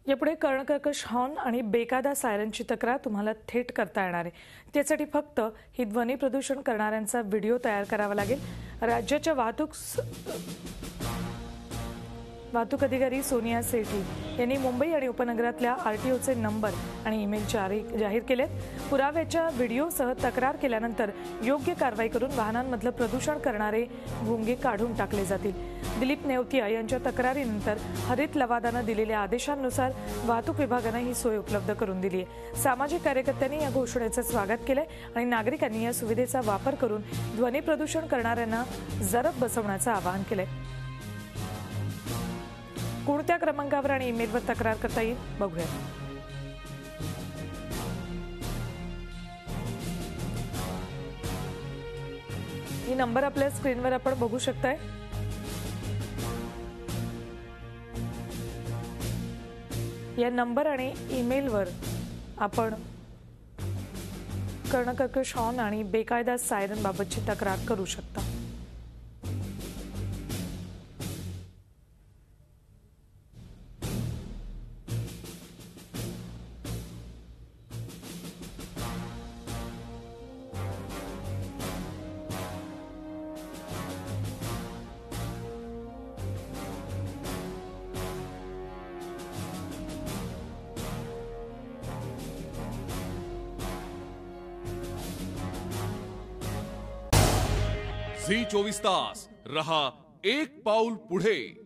यापुढे कर्णकर्कश हॉर्न आणि बेकायदा सायरनची तक्रार तुम्हाला थेट करता येणार आहे। त्यासाठी फक्त ही ध्वनी प्रदूषण करणाऱ्यांचा व्हिडिओ तयार करावा लागेल। राज्याच्या वाहतूक अधिकारी सोनिया सेठी यांनी मुंबई आणि उपनगरातल्या आरटीओचे नंबर आणि ईमेल जाहीर केलेत। पुराव्याच्या व्हिडिओसह तक्रार केल्यानंतर योग्य कारवाई करून वाहनांमधलं प्रदूषण करणारे भोंगे काढून टाकले जातील। दिलीप नेवतिया यांच्या तक्रारीनंतर हरित लवादानं दिलेल्या आदेशांनुसार वाहतूक विभागानं ही सोय उपलब्ध करून दिली आहे। सामाजिक कार्यकर्त्यांनी या घोषणेचं स्वागत केलंय आणि नागरिकांनी या सुविधेचा वापर करून ध्वनी प्रदूषण करणाऱ्यांना जरब बसवण्याचं आवाहन केलंय। कोणत्या क्रमांकावर आणि ईमेलवर तक्रार करता येईल बघूया। ही नंबर आपल्या स्क्रीनवर आपण बघू शकताय। या नंबर आणि ईमेलवर आपण कर्णकर्कश हॉर्न आणि बेकायदा सायरन बाबतची तक्रार करू शकता। झी 24 तास रहा एक पाऊल पुढे।